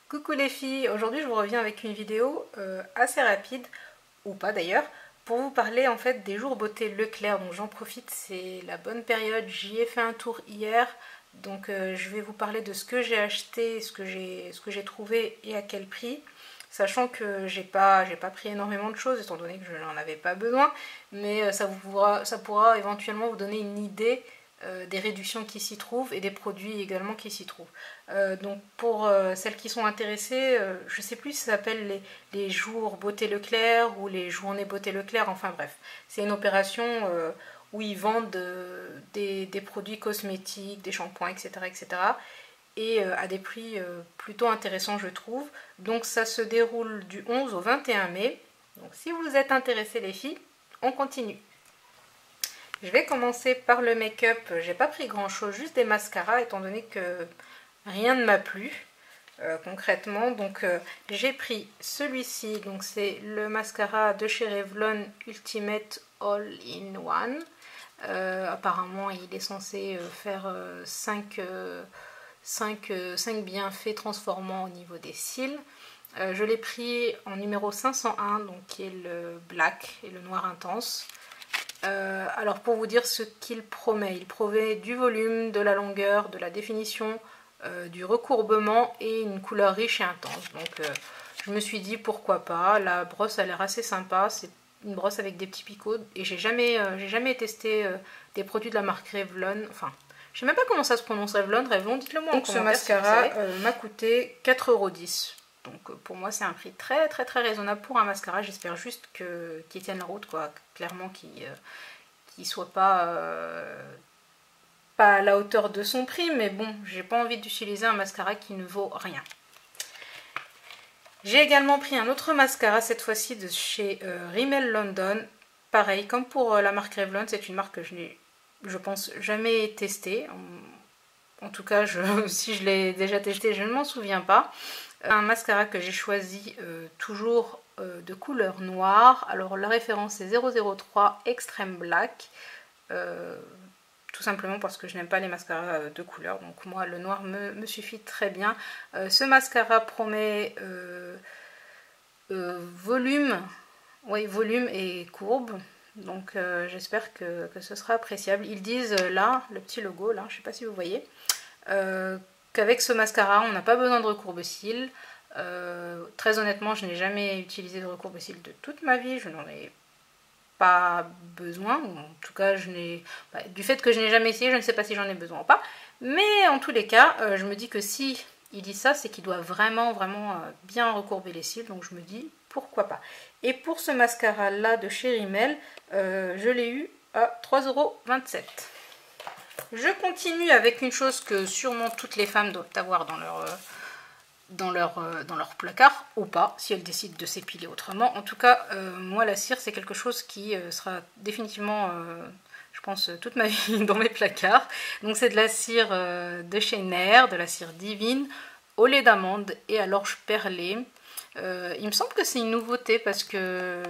Coucou les filles, aujourd'hui je vous reviens avec une vidéo assez rapide, ou pas d'ailleurs, pour vous parler en fait des jours beauté Leclerc. Donc j'en profite, c'est la bonne période, j'y ai fait un tour hier, donc je vais vous parler de ce que j'ai acheté, ce que j'ai trouvé et à quel prix. Sachant que j'ai pas pris énormément de choses étant donné que je n'en avais pas besoin, mais ça pourra éventuellement vous donner une idée des réductions qui s'y trouvent et des produits également qui s'y trouvent. Donc pour celles qui sont intéressées, je sais plus si ça s'appelle les jours beauté Leclerc ou les journées beauté Leclerc, enfin bref, c'est une opération où ils vendent des produits cosmétiques, des shampoings, etc. et à des prix plutôt intéressants je trouve. Donc ça se déroule du 11 au 21 mai. Donc si vous êtes intéressées les filles, on continue. Je vais commencer par le make-up. J'ai pas pris grand chose, juste des mascaras étant donné que rien ne m'a plu concrètement. Donc j'ai pris celui-ci, donc c'est le mascara de chez Revlon Ultimate All in One. Apparemment il est censé faire 5 bienfaits transformants au niveau des cils. Je l'ai pris en numéro 501, donc qui est le black et le noir intense. Alors pour vous dire ce qu'il promet, il promet du volume, de la longueur, de la définition, du recourbement et une couleur riche et intense. Donc je me suis dit pourquoi pas, la brosse a l'air assez sympa, c'est une brosse avec des petits picots et j'ai jamais testé des produits de la marque Revlon, enfin je sais même pas comment ça se prononce Revlon, dites-le moi en commentaire. Donc ce mascara m'a coûté 4,10 €. Donc pour moi c'est un prix très raisonnable pour un mascara. J'espère juste qu'il tienne la route, quoi. Clairement qu'il soit pas à la hauteur de son prix, mais bon, j'ai pas envie d'utiliser un mascara qui ne vaut rien. J'ai également pris un autre mascara, cette fois-ci de chez Rimmel London. Pareil, comme pour la marque Revlon, c'est une marque que je n'ai, je pense, jamais testée. En tout cas, si je l'ai déjà testé, je ne m'en souviens pas. Un mascara que j'ai choisi toujours de couleur noire. Alors la référence est 003 Extreme Black. Tout simplement parce que je n'aime pas les mascaras de couleur. Donc moi le noir me suffit très bien. Ce mascara promet volume et courbe. Donc j'espère que ce sera appréciable. Ils disent là, le petit logo là, je ne sais pas si vous voyez, qu'avec ce mascara on n'a pas besoin de recourbe-cils. Très honnêtement je n'ai jamais utilisé de recourbe-cils de toute ma vie, je n'en ai pas besoin, ou en tout cas du fait que je n'ai jamais essayé, je ne sais pas si j'en ai besoin ou pas, mais en tous les cas je me dis que si il dit ça, c'est qu'il doit vraiment bien recourber les cils, donc je me dis pourquoi pas. Et pour ce mascara là de chez Rimmel, je l'ai eu à 3,27 €. Je continue avec une chose que sûrement toutes les femmes doivent avoir dans leur placard, ou pas, si elles décident de s'épiler autrement. En tout cas, moi la cire c'est quelque chose qui sera définitivement, je pense, toute ma vie dans mes placards. Donc c'est de la cire de chez Nair, de la cire divine, au lait d'amande et à l'orge perlée. Il me semble que c'est une nouveauté parce que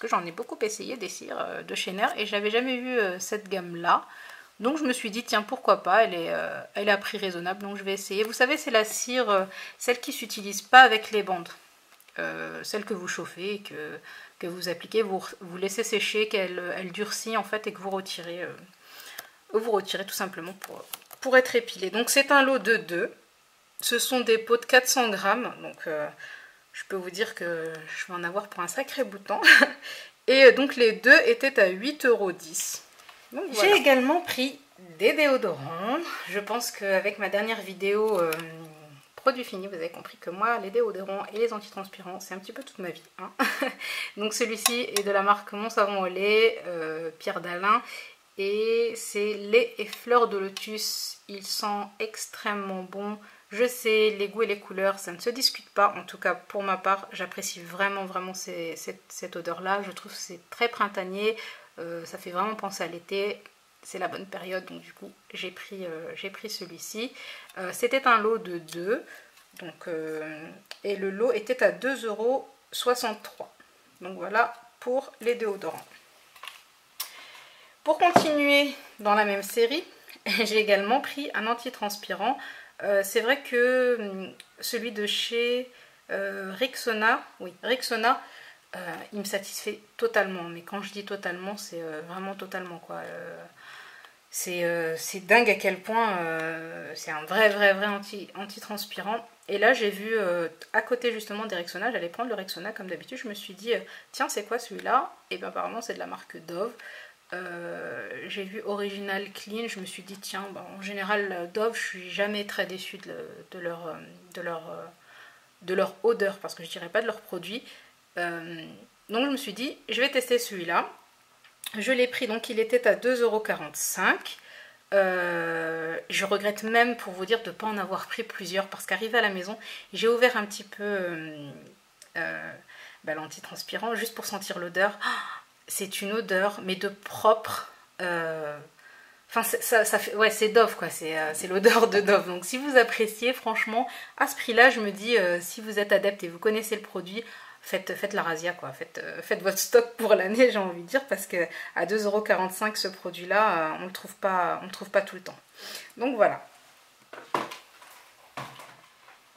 j'en ai beaucoup essayé des cires de chez Nair et j'avais jamais vu cette gamme là. Donc je me suis dit tiens pourquoi pas, elle est à prix raisonnable, donc je vais essayer. Vous savez c'est la cire, celle qui s'utilise pas avec les bandes, celle que vous chauffez, que vous appliquez, vous laissez sécher, qu'elle durcit en fait et que vous retirez tout simplement pour être épilé. Donc c'est un lot de 2, ce sont des pots de 400 grammes, donc je peux vous dire que je vais en avoir pour un sacré bout de temps. Et donc les deux étaient à 8,10 €. Voilà. J'ai également pris des déodorants. Je pense qu'avec ma dernière vidéo produit fini, vous avez compris que moi, les déodorants et les antitranspirants, c'est un petit peu toute ma vie. Hein. Donc celui-ci est de la marque Mon Savon au lait, Pierre d'Alain. Et c'est lait et fleurs de lotus. Il sent extrêmement bon. Je sais, les goûts et les couleurs, ça ne se discute pas. En tout cas, pour ma part, j'apprécie vraiment cette odeur-là. Je trouve que c'est très printanier. Ça fait vraiment penser à l'été, c'est la bonne période, donc du coup j'ai pris celui-ci. C'était un lot de 2, donc, et le lot était à 2,63 €. Donc voilà pour les déodorants. Pour continuer dans la même série, j'ai également pris un antitranspirant C'est vrai que celui de chez Rexona, oui, Rexona, il me satisfait totalement. Mais quand je dis totalement, c'est vraiment totalement quoi. C'est dingue à quel point c'est un vrai anti-transpirant. Et là, j'ai vu à côté justement des Rexona, j'allais prendre le Rexona comme d'habitude. Je me suis dit, tiens, c'est quoi celui-là? Et bien apparemment, c'est de la marque Dove. J'ai vu Original Clean, je me suis dit, tiens, bah, en général, Dove, je suis jamais très déçue de leur odeur, parce que je dirais pas de leur produit. Donc, je me suis dit, je vais tester celui-là. Je l'ai pris, donc il était à 2,45 €. Je regrette même, pour vous dire, de ne pas en avoir pris plusieurs, parce qu'arrivé à la maison, j'ai ouvert un petit peu l'antitranspirant, juste pour sentir l'odeur. C'est une odeur, mais de propre. Enfin, ça fait, ouais, c'est Dove, quoi. C'est l'odeur de Dove. Donc, si vous appréciez, franchement, à ce prix-là, je me dis, si vous êtes adepte et vous connaissez le produit, faites la razzia, quoi. Faites votre stock pour l'année, j'ai envie de dire, parce que à 2,45 € ce produit-là, on le trouve pas tout le temps. Donc voilà.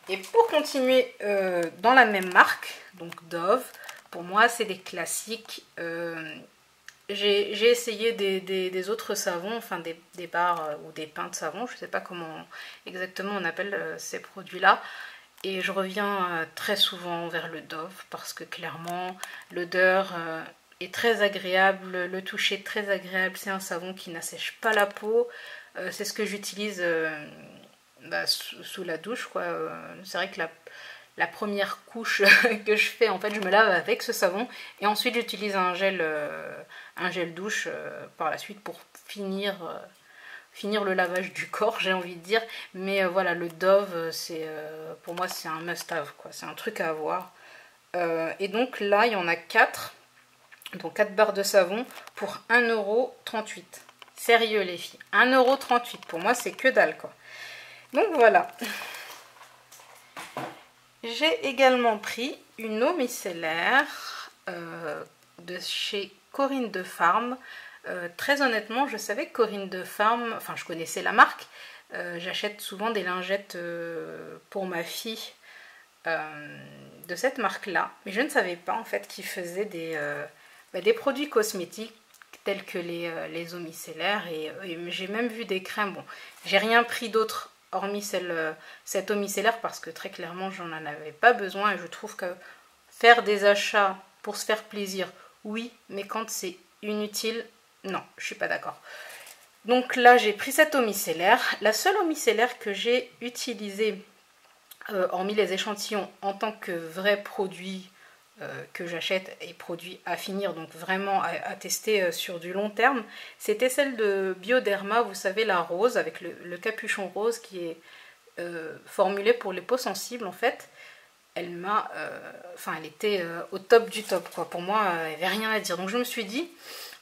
Et pour continuer dans la même marque, donc Dove, pour moi c'est des classiques. J'ai essayé des autres savons, enfin des barres ou des pains de savon, je ne sais pas comment exactement on appelle ces produits-là. Et je reviens très souvent vers le Dove parce que clairement l'odeur est très agréable, le toucher est très agréable, c'est un savon qui n'assèche pas la peau. C'est ce que j'utilise sous la douche, quoi. C'est vrai que la première couche que je fais, en fait je me lave avec ce savon et ensuite j'utilise un gel douche par la suite pour finir le lavage du corps, j'ai envie de dire. Mais voilà, le Dove, pour moi c'est un must-have, quoi. C'est un truc à avoir. Et donc là il y en a 4, donc 4 barres de savon pour 1,38 €. Sérieux les filles, 1,38 €, pour moi c'est que dalle, quoi. Donc voilà. J'ai également pris une eau micellaire de chez Corinne de Farm. Très honnêtement, je savais que Corinne de Farm, enfin je connaissais la marque, j'achète souvent des lingettes pour ma fille de cette marque-là, mais je ne savais pas en fait qu'ils faisaient des produits cosmétiques tels que les eaux micellaires et j'ai même vu des crèmes. Bon, j'ai rien pris d'autre hormis cette eau micellaire parce que très clairement j'en avais pas besoin et je trouve que faire des achats pour se faire plaisir, oui, mais quand c'est inutile, non, je suis pas d'accord. Donc là j'ai pris cette eau micellaire. La seule eau micellaire que j'ai utilisée, hormis les échantillons en tant que vrai produit que j'achète et produit à finir, donc vraiment à tester sur du long terme, c'était celle de Bioderma, vous savez, la rose avec le capuchon rose qui est formulée pour les peaux sensibles en fait. Elle était au top du top, quoi. Pour moi, il n'y avait rien à dire. Donc je me suis dit,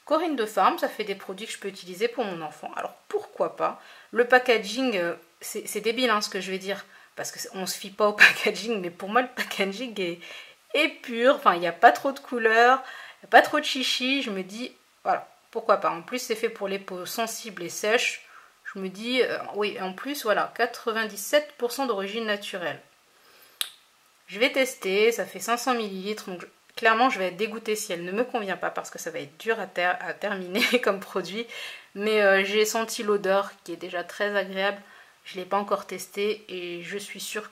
Corinne de Farm, ça fait des produits que je peux utiliser pour mon enfant. Alors pourquoi pas? Le packaging, c'est débile hein, ce que je vais dire, parce qu'on ne se fie pas au packaging, mais pour moi le packaging est pur. Enfin, il n'y a pas trop de couleurs, il n'y a pas trop de chichi. Je me dis, voilà, pourquoi pas. En plus, c'est fait pour les peaux sensibles et sèches. Je me dis, oui, en plus, voilà, 97% d'origine naturelle. Je vais tester, ça fait 500 ml, donc clairement je vais être dégoûtée si elle ne me convient pas parce que ça va être dur à terminer comme produit. Mais j'ai senti l'odeur qui est déjà très agréable, je ne l'ai pas encore testé et je suis sûre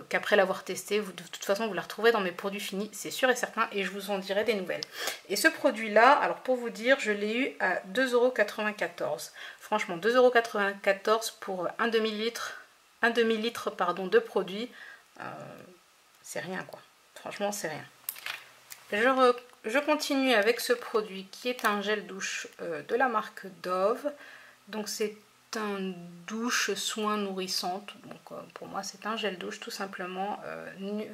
qu'après l'avoir testé, de toute façon vous la retrouverez dans mes produits finis, c'est sûr et certain, et je vous en dirai des nouvelles. Et ce produit-là, alors pour vous dire, je l'ai eu à 2,94 €. Franchement, 2,94 € pour un demi-litre de produit, c'est rien quoi. Franchement, c'est rien. Je continue avec ce produit qui est un gel douche de la marque Dove. Donc c'est un douche soin nourrissante. Donc pour moi c'est un gel douche tout simplement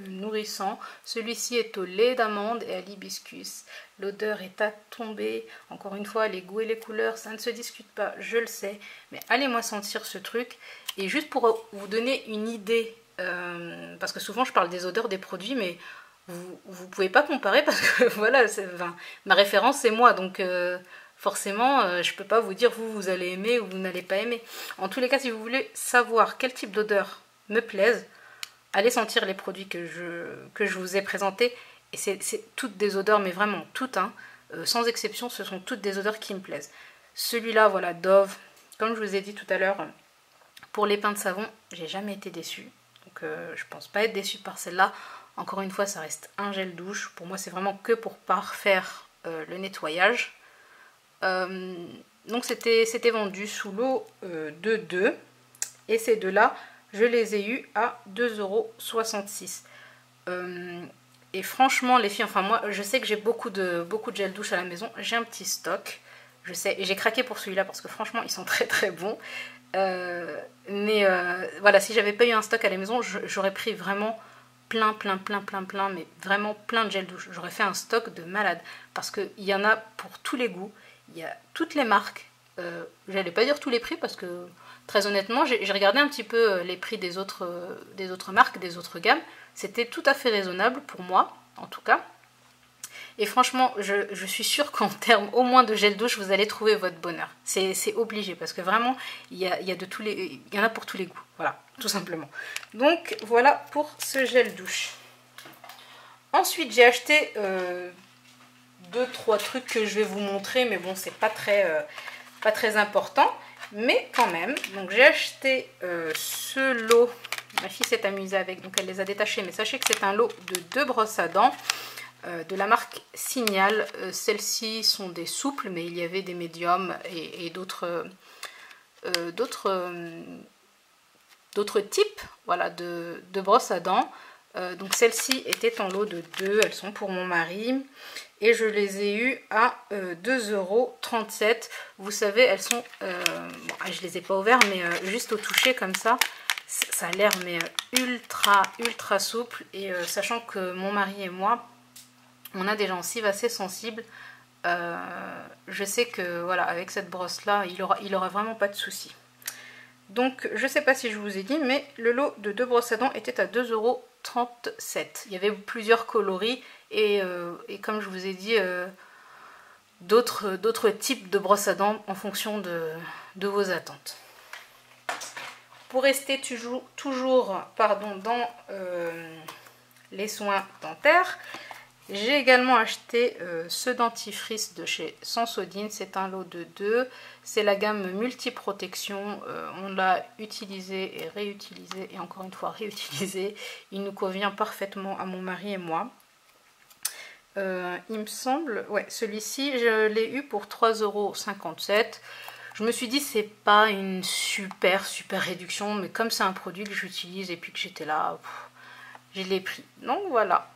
nourrissant. Celui-ci est au lait d'amande et à l'hibiscus. L'odeur est à tomber. Encore une fois, les goûts et les couleurs, ça ne se discute pas, je le sais. Mais allez-moi sentir ce truc. Et juste pour vous donner une idée, parce que souvent je parle des odeurs des produits, mais vous pouvez pas comparer parce que voilà, ma référence c'est moi, donc forcément, je peux pas vous dire vous allez aimer ou vous n'allez pas aimer. En tous les cas, si vous voulez savoir quel type d'odeur me plaise, allez sentir les produits que je vous ai présentés. Et c'est toutes des odeurs, mais vraiment toutes, hein, sans exception, ce sont toutes des odeurs qui me plaisent. Celui-là, voilà, Dove, comme je vous ai dit tout à l'heure, pour les pains de savon, j'ai jamais été déçue. Donc je pense pas être déçue par celle-là. Encore une fois, ça reste un gel douche. Pour moi, c'est vraiment que pour parfaire le nettoyage. Donc c'était vendu sous lot de 2. Et ces deux-là, je les ai eus à 2,66 €. Et franchement, les filles, enfin moi, je sais que j'ai beaucoup de gel douche à la maison. J'ai un petit stock. Je sais, et j'ai craqué pour celui-là parce que franchement, ils sont très très bons. Mais voilà, si j'avais pas eu un stock à la maison, j'aurais pris vraiment plein, mais vraiment plein de gel douche. J'aurais fait un stock de malade parce qu'il y en a pour tous les goûts, il y a toutes les marques. J'allais pas dire tous les prix parce que très honnêtement, j'ai regardé un petit peu les prix des autres marques, des autres gammes. C'était tout à fait raisonnable pour moi, en tout cas. Et franchement, je suis sûre qu'en termes au moins de gel douche, vous allez trouver votre bonheur. C'est obligé parce que vraiment, il y en a pour tous les goûts. Voilà, tout simplement. Donc voilà pour ce gel douche. Ensuite, j'ai acheté 2-3 trucs que je vais vous montrer, mais bon, c'est pas très important. Mais quand même, donc j'ai acheté ce lot. Ma fille s'est amusée avec, donc elle les a détachés. Mais sachez que c'est un lot de 2 brosses à dents. De la marque Signal. Celles-ci sont des souples, mais il y avait des médiums et d'autres types, voilà, de brosses à dents. Donc celles-ci étaient en lot de 2, elles sont pour mon mari et je les ai eues à 2,37 €. Vous savez, elles sont, bon, je les ai pas ouvertes, mais juste au toucher comme ça a l'air mais ultra souple. Et sachant que mon mari et moi, on a des gencives assez sensibles. Je sais que voilà, avec cette brosse là, il aura vraiment pas de soucis. Donc je sais pas si je vous ai dit, mais le lot de 2 brosses à dents était à 2,37 €. Il y avait plusieurs coloris et comme je vous ai dit, d'autres types de brosses à dents en fonction de vos attentes. Pour rester toujours dans les soins dentaires, j'ai également acheté ce dentifrice de chez Sensodyne. C'est un lot de 2. C'est la gamme multiprotection. On l'a utilisé et réutilisé et encore une fois réutilisé. Il nous convient parfaitement à mon mari et moi. Il me semble, ouais, celui-ci, je l'ai eu pour 3,57 €. Je me suis dit, c'est pas une super réduction, mais comme c'est un produit que j'utilise et puis que j'étais là, je l'ai pris. Donc voilà.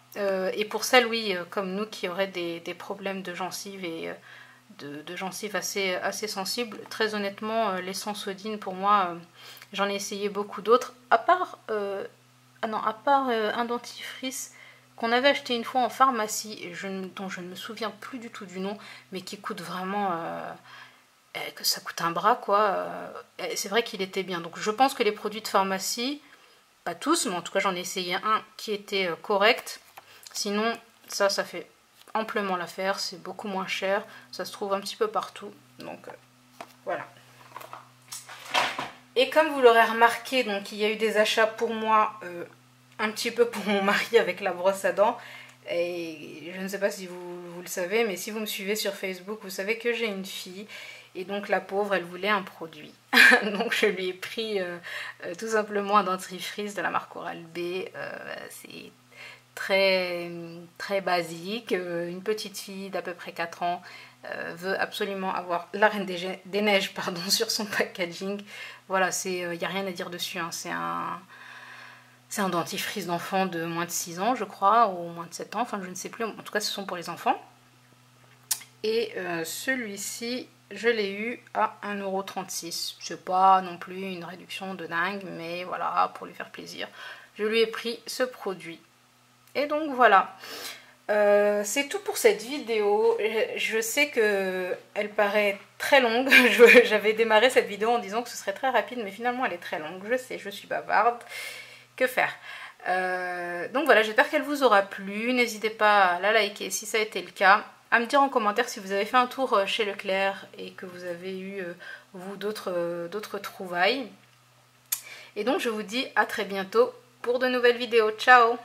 Et pour celles, oui, comme nous, qui auraient des problèmes de gencives et de gencives assez sensibles, très honnêtement, les Sensodyne, pour moi, j'en ai essayé beaucoup d'autres, à part un dentifrice qu'on avait acheté une fois en pharmacie, et dont je ne me souviens plus du tout du nom, mais qui coûte vraiment... que ça coûte un bras, quoi. C'est vrai qu'il était bien. Donc je pense que les produits de pharmacie, pas tous, mais en tout cas j'en ai essayé un qui était correct. Sinon, ça fait amplement l'affaire, c'est beaucoup moins cher, ça se trouve un petit peu partout, donc voilà. Et comme vous l'aurez remarqué, donc il y a eu des achats pour moi, un petit peu pour mon mari avec la brosse à dents, et je ne sais pas si vous le savez, mais si vous me suivez sur Facebook, vous savez que j'ai une fille, et donc la pauvre, elle voulait un produit. Donc je lui ai pris tout simplement un dentifrice de la marque Oral-B, c'est très basique. Une petite fille d'à peu près 4 ans veut absolument avoir la Reine des Neiges sur son packaging. Voilà, il n'y a rien à dire dessus, hein. C'est un dentifrice d'enfant de moins de 6 ans, je crois, ou moins de 7 ans, enfin je ne sais plus, en tout cas ce sont pour les enfants. Et celui-ci, je l'ai eu à 1,36 €. C'est pas non plus une réduction de dingue, mais voilà, pour lui faire plaisir, je lui ai pris ce produit. Et donc voilà, c'est tout pour cette vidéo. Je sais qu'elle paraît très longue. J'avais démarré cette vidéo en disant que ce serait très rapide, mais finalement elle est très longue. Je sais, je suis bavarde. Que faire? Donc voilà, j'espère qu'elle vous aura plu. N'hésitez pas à la liker si ça a été le cas. à me dire en commentaire si vous avez fait un tour chez Leclerc et que vous avez eu, vous, d'autres trouvailles. Et donc je vous dis à très bientôt pour de nouvelles vidéos. Ciao!